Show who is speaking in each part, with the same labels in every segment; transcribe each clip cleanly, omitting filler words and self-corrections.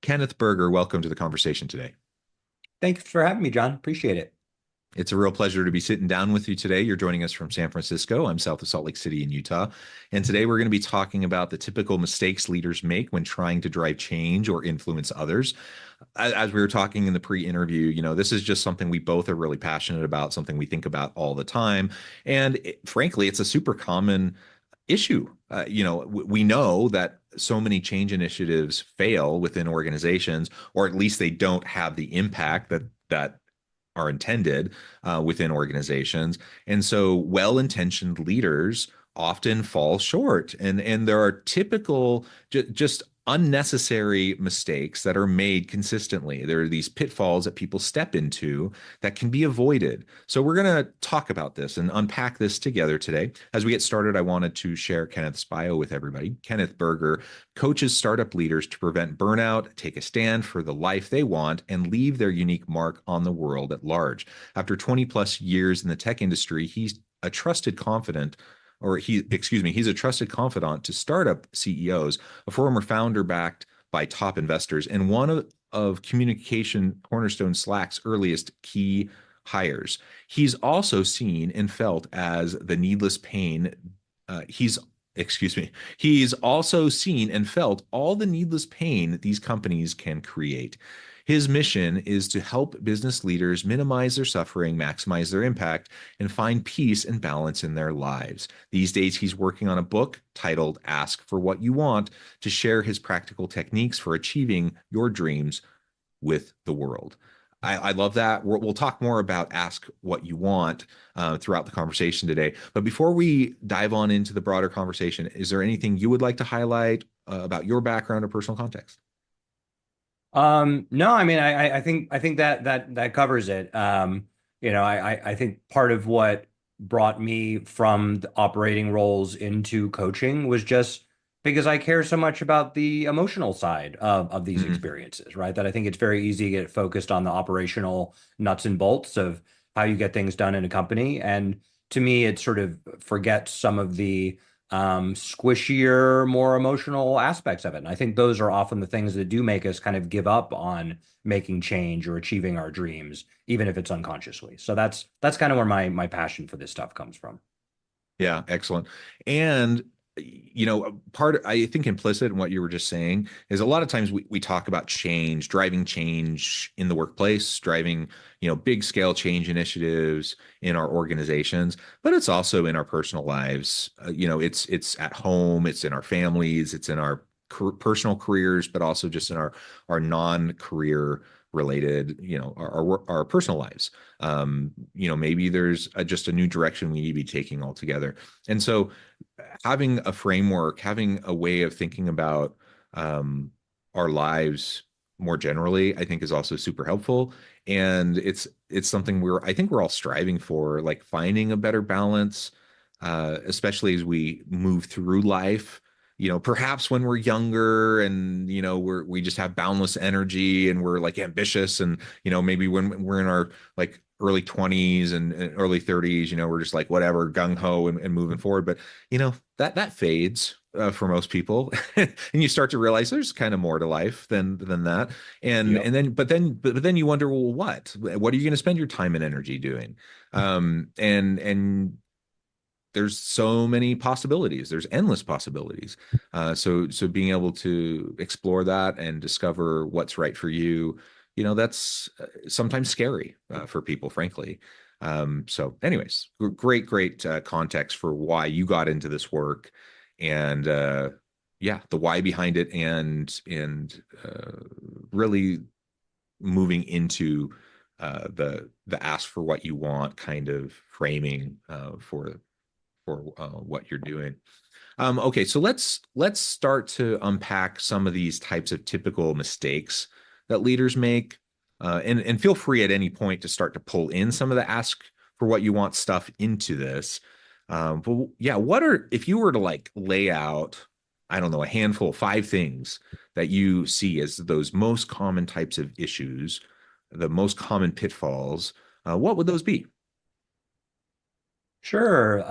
Speaker 1: Kenneth Berger, welcome to the conversation today.
Speaker 2: Thanks for having me, John. Appreciate it.
Speaker 1: It's a real pleasure to be sitting down with you today. You're joining us from San Francisco. I'm south of Salt Lake City in Utah. And today we're going to be talking about the typical mistakes leaders make when trying to drive change or influence others. As we were talking in the pre-interview, this is just something we both are really passionate about, something we think about all the time. And frankly, it's a super common issue. We know that so many change initiatives fail within organizations, or at least they don't have the impact that are intended within organizations. And so well-intentioned leaders often fall short. And there are typical just unnecessary mistakes that are made consistently. There are these pitfalls that people step into that can be avoided. So we're going to talk about this and unpack this together today. As we get started, I wanted to share Kenneth's bio with everybody. Kenneth Berger coaches startup leaders to prevent burnout, take a stand for the life they want, and leave their unique mark on the world at large. After 20 plus years in the tech industry, he's a trusted he's a trusted confidant to startup CEOs, a former founder backed by top investors, and one of communication cornerstone Slack's earliest key hires. He's also seen and felt as the needless pain. He's also seen and felt all the needless pain these companies can create. His mission is to help business leaders minimize their suffering, maximize their impact, and find peace and balance in their lives. These days, he's working on a book titled Ask for What You Want to share his practical techniques for achieving your dreams with the world. I love that. We'll talk more about Ask What You Want throughout the conversation today. But before we dive on into the broader conversation, is there anything you would like to highlight about your background or personal context?
Speaker 2: No, I mean, I think that covers it. I think part of what brought me from the operating roles into coaching was just because I care so much about the emotional side of these
Speaker 1: Mm-hmm.
Speaker 2: experiences, right? That I think it's very easy to get focused on the operational nuts and bolts of how you get things done in a company. And to me, it sort of forgets some of the squishier, more emotional aspects of it. And I think those are often the things that do make us kind of give up on making change or achieving our dreams, even if it's unconsciously. So that's kind of where my passion for this stuff comes from.
Speaker 1: Yeah, excellent. And I think implicit in what you were just saying is a lot of times we talk about change, driving change in the workplace, driving, big scale change initiatives in our organizations, but it's also in our personal lives. It's at home, it's in our families, it's in our personal careers, but also just in our non-career related, our personal lives. Maybe there's just a new direction we need to be taking altogether. And so having a framework, having a way of thinking about our lives more generally, I think is also super helpful. And it's something I think we're all striving for, like finding a better balance, especially as we move through life. Perhaps when we're younger and we just have boundless energy and we're like ambitious, and maybe when we're in our like early 20s and early 30s, we're just like whatever, gung ho and moving forward. But that fades for most people, and you start to realize there's kind of more to life than that. And
Speaker 2: Yep.
Speaker 1: and then but then you wonder, well, what are you going to spend your time and energy doing? And there's so many possibilities. There's endless possibilities. So being able to explore that and discover what's right for you, that's sometimes scary for people, frankly. So, anyways, great context for why you got into this work, and yeah, the why behind it, and really moving into the ask for what you want kind of framing for what you're doing. Okay, so let's start to unpack some of these types of typical mistakes that leaders make, and feel free at any point to start to pull in some of the ask for what you want stuff into this. But yeah, if you were to like lay out, I don't know, a handful, 5 things that you see as those most common types of issues, the most common pitfalls, what would those be?
Speaker 2: Sure.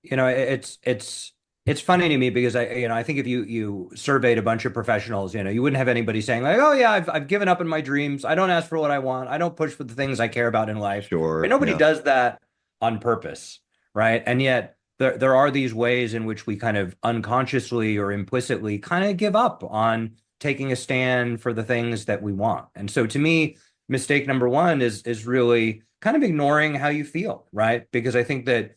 Speaker 2: It's It's funny to me because I think if you surveyed a bunch of professionals, you wouldn't have anybody saying like, "Oh yeah, I've given up on my dreams. I don't ask for what I want. I don't push for the things I care about in life." But
Speaker 1: Sure.
Speaker 2: nobody
Speaker 1: Yeah.
Speaker 2: does that on purpose, right? And yet there are these ways in which we kind of unconsciously or implicitly kind of give up on taking a stand for the things that we want. And so to me, mistake number one is really kind of ignoring how you feel, right? Because I think that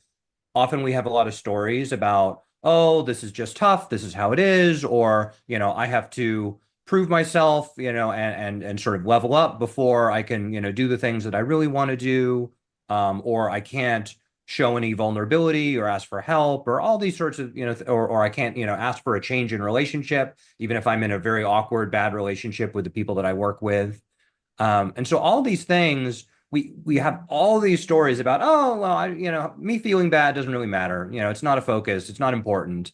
Speaker 2: often we have a lot of stories about, oh, this is just tough, this is how it is, or I have to prove myself, and sort of level up before I can do the things that I really want to do, or I can't show any vulnerability or ask for help or all these sorts of or I can't ask for a change in relationship even if I'm in a very awkward bad relationship with the people that I work with. And so all these things, we have all these stories about, oh, well, me feeling bad doesn't really matter. It's not a focus. It's not important.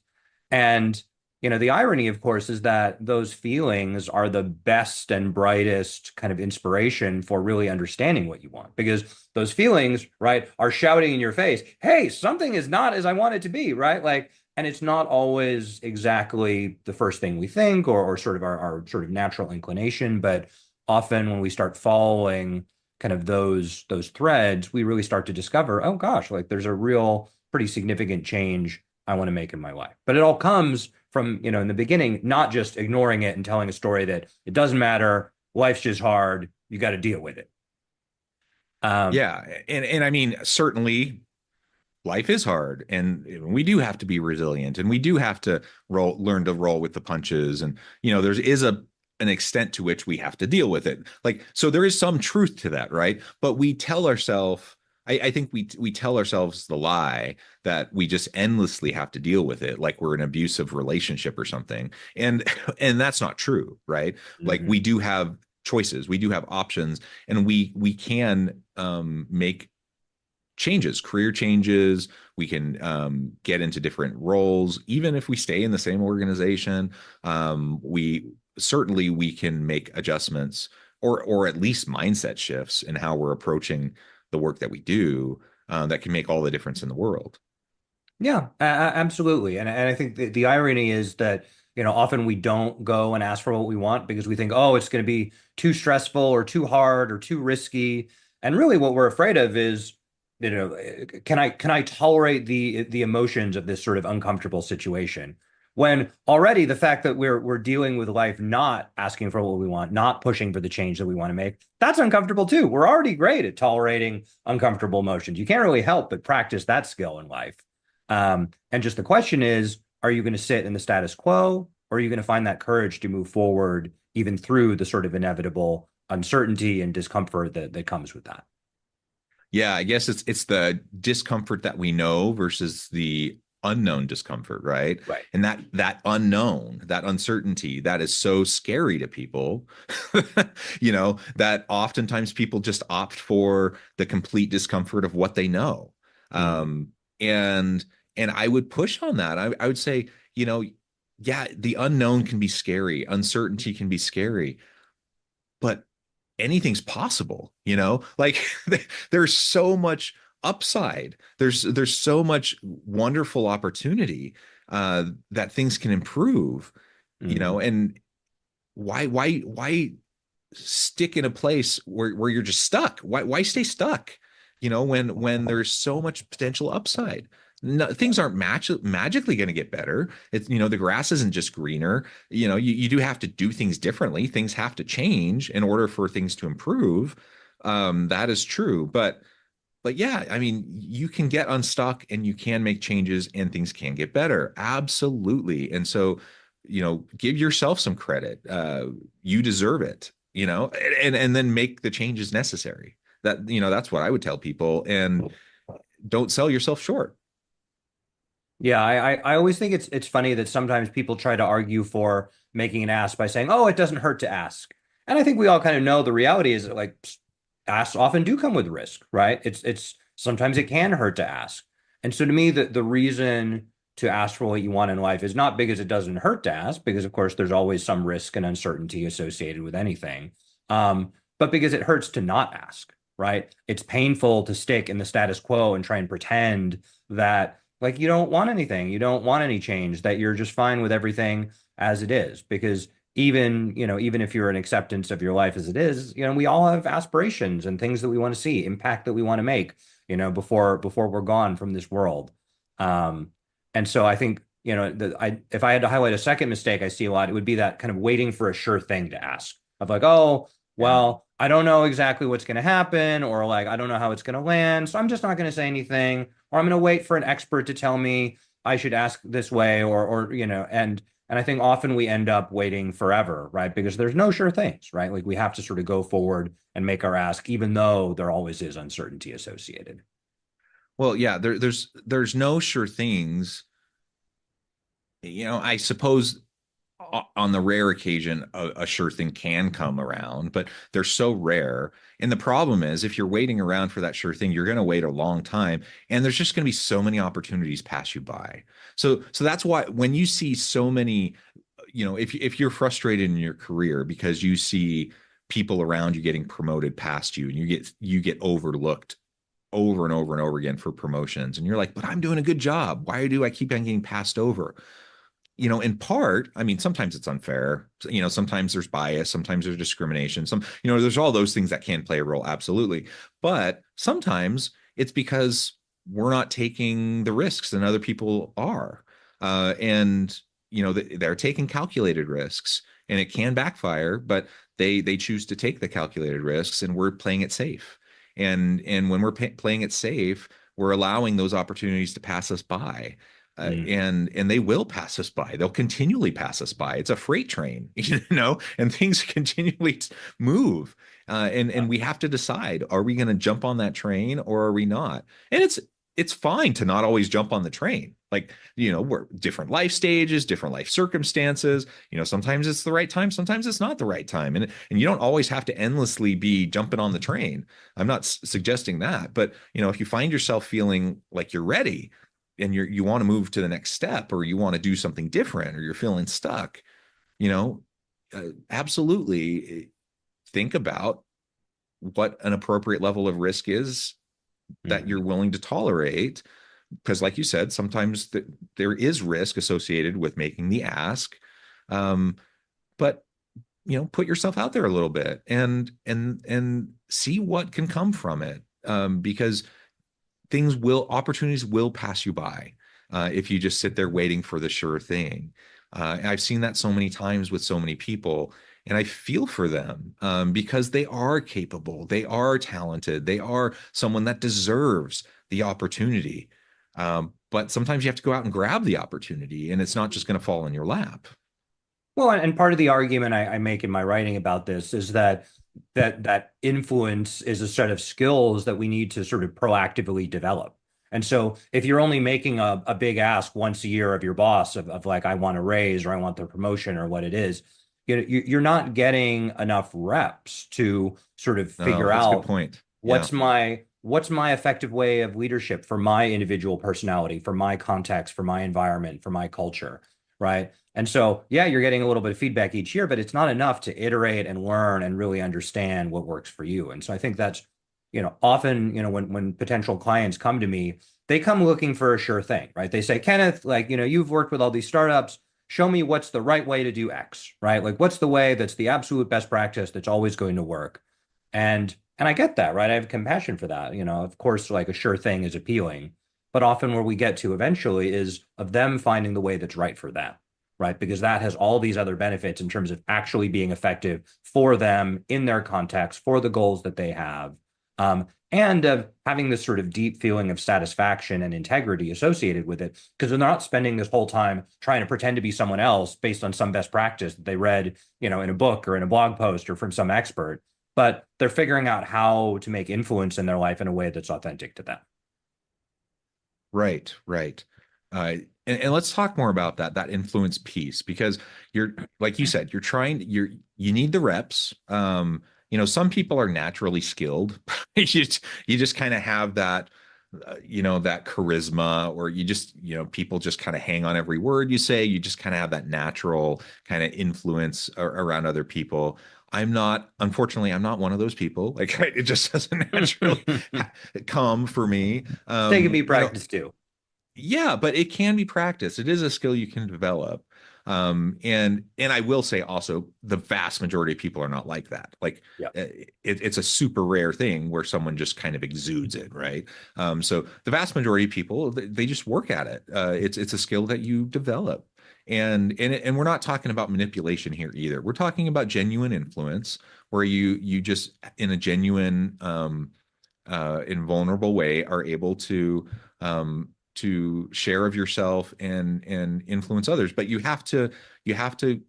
Speaker 2: And, the irony, of course, is that those feelings are the best and brightest kind of inspiration for really understanding what you want, because those feelings, right, are shouting in your face, hey, something is not as I want it to be, right? Like, and it's not always exactly the first thing we think or sort of our sort of natural inclination, but often when we start following kind of those threads, we really start to discover, oh gosh, like there's a real pretty significant change I want to make in my life. But it all comes from, in the beginning, not just ignoring it and telling a story that it doesn't matter, life's just hard, you got to deal with it. Um,
Speaker 1: Yeah. And I mean, certainly life is hard and we do have to be resilient and we do have to learn to roll with the punches. And, there is an extent to which we have to deal with it. Like, so there is some truth to that, right? But we tell ourselves, I think we tell ourselves the lie that we just endlessly have to deal with it, like we're an abusive relationship or something. And and that's not true, right? Like
Speaker 2: mhm.
Speaker 1: we do have choices, we do have options, and we can make changes, career changes. We can get into different roles, even if we stay in the same organization. We certainly we can make adjustments or at least mindset shifts in how we're approaching the work that we do that can make all the difference in the world.
Speaker 2: Yeah, absolutely. And I think the irony is that, often we don't go and ask for what we want because we think, oh, it's going to be too stressful or too hard or too risky. And really what we're afraid of is, can I tolerate the emotions of this sort of uncomfortable situation? When already the fact that we're dealing with life not asking for what we want, not pushing for the change that we want to make, that's uncomfortable too. We're already great at tolerating uncomfortable emotions. You can't really help but practice that skill in life. And just the question is, are you going to sit in the status quo, or are you going to find that courage to move forward even through the sort of inevitable uncertainty and discomfort that comes with that?
Speaker 1: Yeah, I guess it's the discomfort that we know versus the unknown discomfort, right?
Speaker 2: Right.
Speaker 1: And that unknown, that uncertainty, that is so scary to people, that oftentimes people just opt for the complete discomfort of what they know.
Speaker 2: Mhm.
Speaker 1: Um, and and I would push on that. I would say, yeah, the unknown can be scary, uncertainty can be scary, but anything's possible, like there's so much upside. There's so much wonderful opportunity that things can improve,
Speaker 2: Mhm.
Speaker 1: and why stick in a place where you're just stuck? Why stay stuck? When there's so much potential upside. No, things aren't magically going to get better. It's the grass isn't just greener. You do have to do things differently. Things have to change in order for things to improve. That is true, but yeah, I mean, you can get unstuck and you can make changes and things can get better. Absolutely. And so, give yourself some credit. You deserve it, and then make the changes necessary. That's what I would tell people. And don't sell yourself short.
Speaker 2: Yeah, I always think it's funny that sometimes people try to argue for making an ask by saying, "Oh, it doesn't hurt to ask." And I think we all kind of know the reality is that like asks often do come with risk, right? It's sometimes it can hurt to ask. And so to me, the reason to ask for what you want in life is not because it doesn't hurt to ask, because of course there's always some risk and uncertainty associated with anything. But because it hurts to not ask, right? It's painful to stick in the status quo and try and pretend that like you don't want anything, you don't want any change, that you're just fine with everything as it is. Because even, even if you're in acceptance of your life as it is, we all have aspirations and things that we want to see, impact that we want to make, before we're gone from this world. Um, and so I think, if I had to highlight a second mistake I see a lot, it would be that kind of waiting for a sure thing to ask, of like, oh,
Speaker 1: Yeah.
Speaker 2: well, I don't know exactly what's going to happen, or like, I don't know how it's going to land, so I'm just not going to say anything, or I'm going to wait for an expert to tell me I should ask this way, or and I think often we end up waiting forever, right? Because there's no sure things, right? Like we have to sort of go forward and make our ask, even though there always is uncertainty associated.
Speaker 1: Well, yeah, there's no sure things. I suppose on the rare occasion a sure thing can come around, but they're so rare. And the problem is, if you're waiting around for that sure thing, you're going to wait a long time, and there's just going to be so many opportunities pass you by. So that's why when you see so many, if you're frustrated in your career because you see people around you getting promoted past you, and you get overlooked over and over and over again for promotions, and you're like, but I'm doing a good job, why do I keep on getting passed over? In part, I mean, sometimes it's unfair. Sometimes there's bias, sometimes there's discrimination. There's all those things that can play a role, absolutely. But sometimes it's because we're not taking the risks and other people are. And, they're taking calculated risks, and it can backfire, but they choose to take the calculated risks, and we're playing it safe. And when we're playing it safe, we're allowing those opportunities to pass us by.
Speaker 2: Mm.
Speaker 1: And they will pass us by. They'll continually pass us by. It's a freight train, and things continually move. And we have to decide: are we going to jump on that train or are we not? And it's fine to not always jump on the train. Like, we're different life stages, different life circumstances. Sometimes it's the right time, sometimes it's not the right time, and you don't always have to endlessly be jumping on the train. I'm not suggesting that, but if you find yourself feeling like you're ready, and you want to move to the next step, or you want to do something different, or you're feeling stuck, absolutely think about what an appropriate level of risk is that you're
Speaker 2: Mhm.
Speaker 1: willing to tolerate. Because like you said, sometimes there is risk associated with making the ask. But put yourself out there a little bit, and see what can come from it. Because opportunities will pass you by, if you just sit there waiting for the sure thing. I've seen that so many times with so many people, and I feel for them, because they are capable, they are talented, they are someone that deserves the opportunity. But sometimes you have to go out and grab the opportunity, and it's not just going to fall in your lap.
Speaker 2: Well, and part of the argument I make in my writing about this is that influence is a set of skills that we need to sort of proactively develop. And so if you're only making a big ask once a year of your boss, of like, I want a raise, or I want the promotion, or what it is, you're not getting enough reps to sort of
Speaker 1: Oh,
Speaker 2: figure
Speaker 1: that's a good
Speaker 2: out
Speaker 1: point. Yeah.
Speaker 2: what's my effective way of leadership for my individual personality, for my context, for my environment, for my culture, right? And so, yeah, you're getting a little bit of feedback each year, but it's not enough to iterate and learn and really understand what works for you. And so I think that's, often, when potential clients come to me, they come looking for a sure thing, right? They say, Kenneth, like, you've worked with all these startups. Show me what's the right way to do X, right? Like, what's the way that's the absolute best practice that's always going to work? And I get that, right? I have compassion for that. Of course, like a sure thing is appealing, but often where we get to eventually is of them finding the way that's right for them, right? Because that has all these other benefits in terms of actually being effective for them in their context, for the goals that they have, and of having this sort of deep feeling of satisfaction and integrity associated with it. Because they're not spending this whole time trying to pretend to be someone else based on some best practice that they read, in a book or in a blog post or from some expert, but they're figuring out how to make influence in their life in a way that's authentic to them.
Speaker 1: Right, right. And let's talk more about that influence piece, because you're, like you said, you need the reps. Some people are naturally skilled. You just kind of have that, that charisma, or people just kind of hang on every word you say. You just kind of have that natural kind of influence around other people. Unfortunately, I'm not one of those people. Like, it just doesn't naturally come for me.
Speaker 2: They can be practiced too.
Speaker 1: Yeah, but it can be practiced. It is a skill you can develop. And I will say also, the vast majority of people are not like that. Like
Speaker 2: Yeah.
Speaker 1: it's a super rare thing where someone just kind of exudes it, right? So the vast majority of people, they just work at it. It's a skill that you develop. And we're not talking about manipulation here either. We're talking about genuine influence, where you just in a genuine invulnerable way are able to share of yourself and influence others. But you have to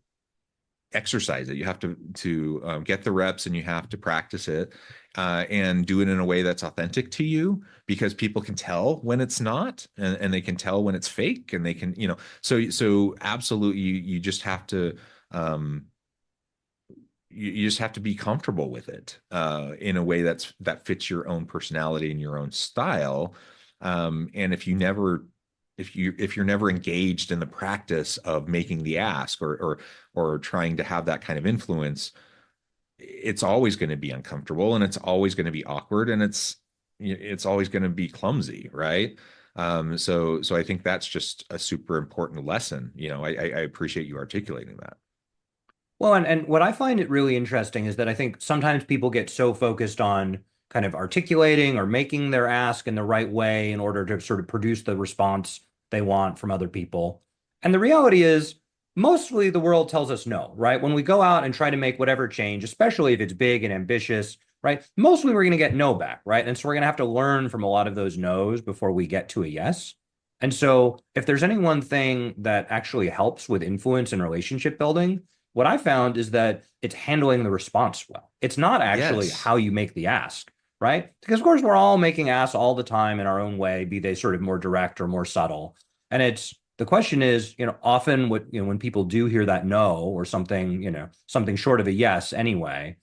Speaker 1: exercise it. You have to get the reps, and you have to practice it, and do it in a way that's authentic to you, because people can tell when it's not, and they can tell when it's fake, and they can, so absolutely, you just have to um, you just have to be comfortable with it, in a way that fits your own personality and your own style. And if you're never engaged in the practice of making the ask, or trying to have that kind of influence, it's always going to be uncomfortable, and it's always going to be awkward, and it's always going to be clumsy, right? So I think that's just a super important lesson. I appreciate you articulating that.
Speaker 2: Well, and what I find it really interesting is that I think sometimes people get so focused on kind of articulating or making their ask in the right way in order to sort of produce the response they want from other people. And the reality is, mostly the world tells us no, right? When we go out and try to make whatever change, especially if it's big and ambitious, right? Mostly we're going to get no back, right? And so we're going to have to learn from a lot of those no's before we get to a yes. And so if there's any one thing that actually helps with influence and relationship building, what I found is that it's handling the response well. It's not actually
Speaker 1: Yes.
Speaker 2: how you make the ask, right? Because of course we're all making asks all the time in our own way, be they sort of more direct or more subtle. And it's the question is, often when people do hear that no or something, something short of a yes anyway,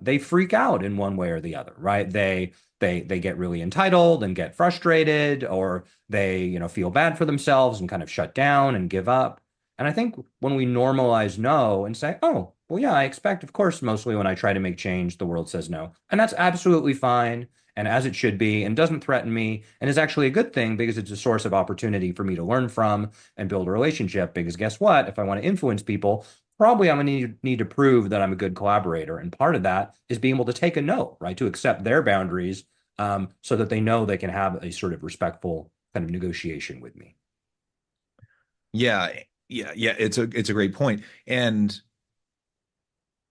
Speaker 2: they freak out in one way or the other, right? They get really entitled and get frustrated, or they, feel bad for themselves and kind of shut down and give up. And I think when we normalize no and say, oh, well, yeah, I expect, of course, mostly when I try to make change, the world says no. And that's absolutely fine, and as it should be, and doesn't threaten me, and is actually a good thing because it's a source of opportunity for me to learn from and build a relationship. Because guess what? If I want to influence people, probably I'm going to need to prove that I'm a good collaborator. And part of that is being able to take a no, right? To accept their boundaries, so that they know they can have a sort of respectful kind of negotiation with me.
Speaker 1: Yeah, yeah. It's a great point. And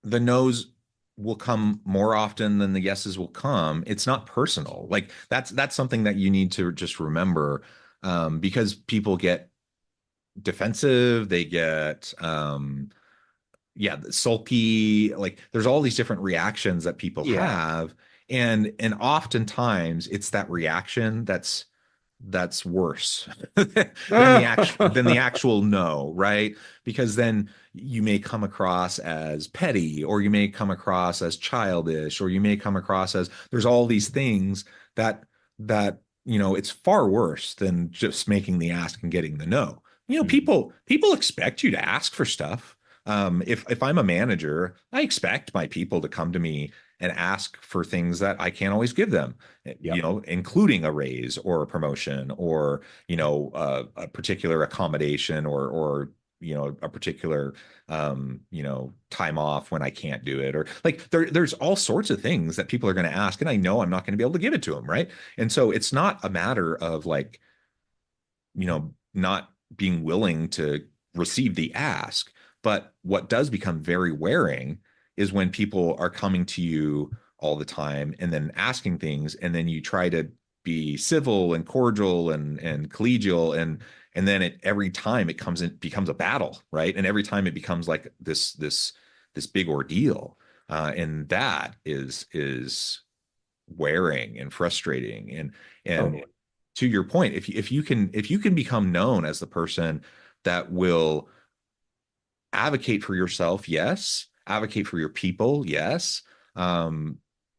Speaker 1: the no's will come more often than the yeses will come. It's not personal. Like that's something that you need to just remember, because people get defensive, they get yeah, sulky. Like there's all these different reactions that people
Speaker 2: Yeah.
Speaker 1: have, and oftentimes it's that reaction that's worse than the actual no, right? Because then you may come across as petty, or you may come across as childish, or you may come across as, there's all these things that it's far worse than just making the ask and getting the no.
Speaker 2: Mhm.
Speaker 1: People expect you to ask for stuff. If I'm a manager, I expect my people to come to me and ask for things that I can't always give them,
Speaker 2: Yep.
Speaker 1: including a raise or a promotion, or, a particular accommodation, or a particular, time off when I can't do it, or like there's all sorts of things that people are going to ask, and I know I'm not going to be able to give it to them, right? And so it's not a matter of like, not being willing to receive the ask. But what does become very wearing is when people are coming to you all the time and then asking things, and then you try to be civil and cordial and collegial, and then every time it becomes a battle, right? And every time it becomes like this big ordeal. And that is wearing and frustrating. And
Speaker 2: Totally.
Speaker 1: to your point, if you can become known as the person that will advocate for yourself, yes, advocate for your people, yes, um,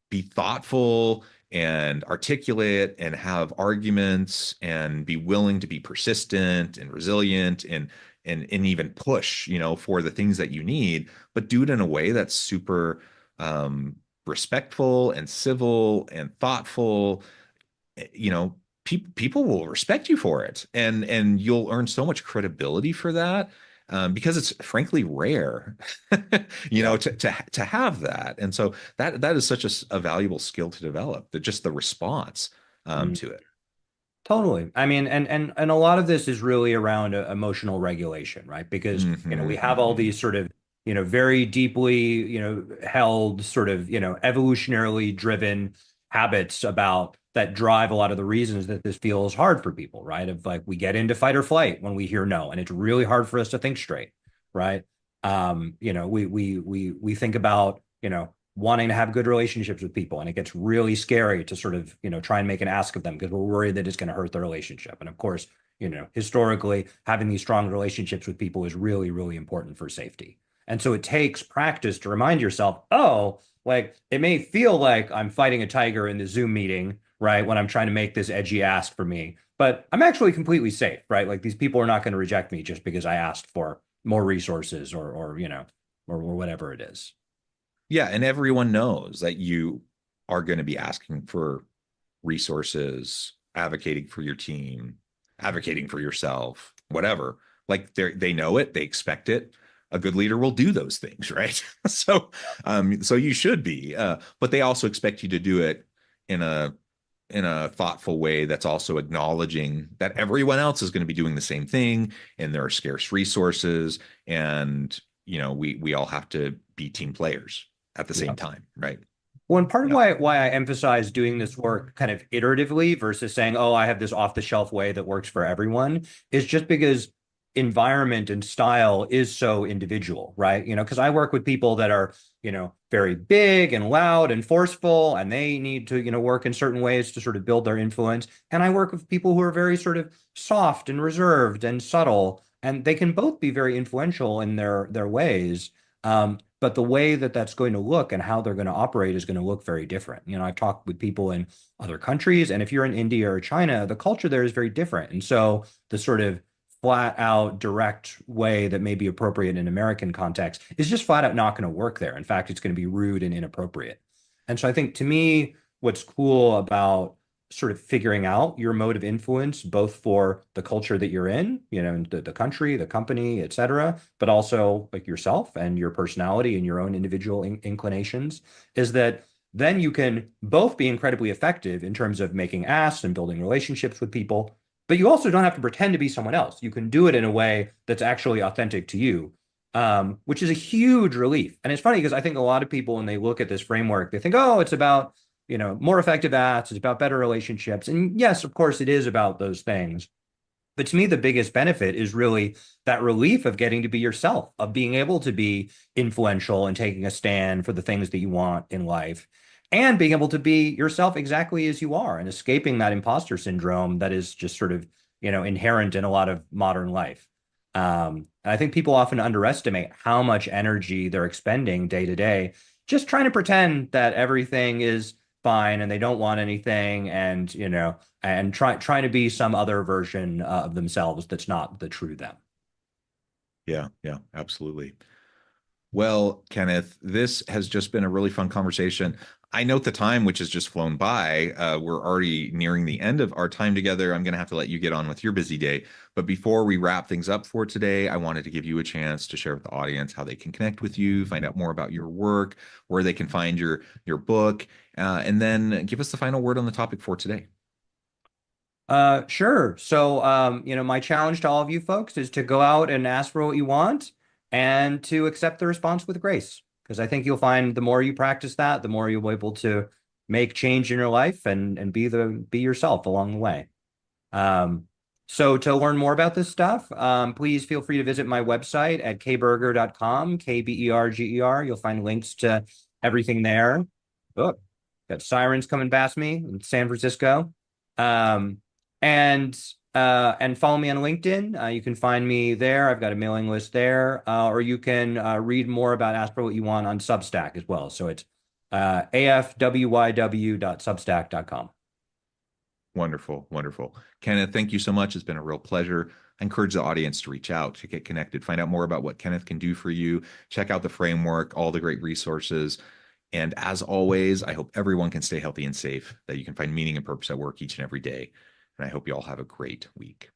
Speaker 1: be thoughtful and articulate and have arguments and be willing to be persistent and resilient, and even push, for the things that you need, but do it in a way that's super respectful and civil and thoughtful. people will respect you for it, and you'll earn so much credibility for that, because it's frankly rare,
Speaker 2: Yeah.
Speaker 1: to have that. And so that is such a valuable skill to develop. That just the response to it.
Speaker 2: Totally. I mean, and a lot of this is really around emotional regulation, right? Because, we have all
Speaker 1: Hmm.
Speaker 2: these sort of, very deeply, held sort of, evolutionarily driven habits about that drive a lot of the reasons that this feels hard for people, right? Of like we get into fight or flight when we hear no, and it's really hard for us to think straight, right? We think about, wanting to have good relationships with people. And it gets really scary to sort of, try and make an ask of them because we're worried that it's going to hurt the relationship. And of course, historically, having these strong relationships with people is really, really important for safety. And so it takes practice to remind yourself, oh, like it may feel like I'm fighting a tiger in the Zoom meeting, right? When I'm trying to make this edgy ask for me, but I'm actually completely safe, right? Like these people are not going to reject me just because I asked for more resources or whatever it is.
Speaker 1: Yeah, and everyone knows that you are going to be asking for resources, advocating for your team, advocating for yourself, whatever. Like they know it, they expect it. A good leader will do those things, right? So you should be, but they also expect you to do it in a thoughtful way that's also acknowledging that everyone else is going to be doing the same thing, and there are scarce resources, and we all have to be team players at the
Speaker 2: Yeah.
Speaker 1: same time, right?
Speaker 2: Well, and part of
Speaker 1: Yeah.
Speaker 2: why I emphasize doing this work kind of iteratively versus saying, oh, I have this off the shelf way that works for everyone is just because environment and style is so individual, right? Because I work with people that are, very big and loud and forceful, and they need to, work in certain ways to sort of build their influence. And I work with people who are very sort of soft and reserved and subtle, and they can both be very influential in their ways. But the way that that's going to look and how they're going to operate is going to look very different. I've talked with people in other countries, and if you're in India or China, the culture there is very different. And so the sort of flat out direct way that may be appropriate in American context is just flat out not going to work there. In fact, it's going to be rude and inappropriate. And so I think to me, what's cool about sort of figuring out your mode of influence, both for the culture that you're in, the country, the company, et cetera, but also like yourself and your personality and your own individual inclinations, is that then you can both be incredibly effective in terms of making asks and building relationships with people, but you also don't have to pretend to be someone else. You can do it in a way that's actually authentic to you, which is a huge relief. And it's funny because I think a lot of people, when they look at this framework, they think, oh, it's about more effective ads, it's about better relationships. And yes, of course, it is about those things. But to me, the biggest benefit is really that relief of getting to be yourself, of being able to be influential and taking a stand for the things that you want in life, and being able to be yourself exactly as you are and escaping that imposter syndrome that is just sort of, inherent in a lot of modern life. And I think people often underestimate how much energy they're expending day to day, just trying to pretend that everything is fine and they don't want anything, and and trying to be some other version of themselves that's not the true them.
Speaker 1: Yeah, yeah, absolutely. Well, Kenneth, this has just been a really fun conversation. I note the time, which has just flown by. We're already nearing the end of our time together. I'm going to have to let you get on with your busy day. But before we wrap things up for today, I wanted to give you a chance to share with the audience how they can connect with you, find out more about your work, where they can find your book, and then give us the final word on the topic for today.
Speaker 2: Sure. So, my challenge to all of you folks is to go out and ask for what you want and to accept the response with grace. Because I think you'll find the more you practice that, the more you'll be able to make change in your life and be yourself along the way. Um, so to learn more about this stuff, please feel free to visit my website at kberger.com, Kberger. You'll find links to everything there. Oh, got sirens coming past me in San Francisco. Um, and and follow me on LinkedIn. You can find me there. I've got a mailing list there, or you can read more about Ask for What You Want on Substack as well. So it's afwyw.substack.com.
Speaker 1: Wonderful, wonderful. Kenneth, thank you so much. It's been a real pleasure. I encourage the audience to reach out, to get connected, find out more about what Kenneth can do for you. Check out the framework, all the great resources. And as always, I hope everyone can stay healthy and safe, that you can find meaning and purpose at work each and every day. And I hope you all have a great week.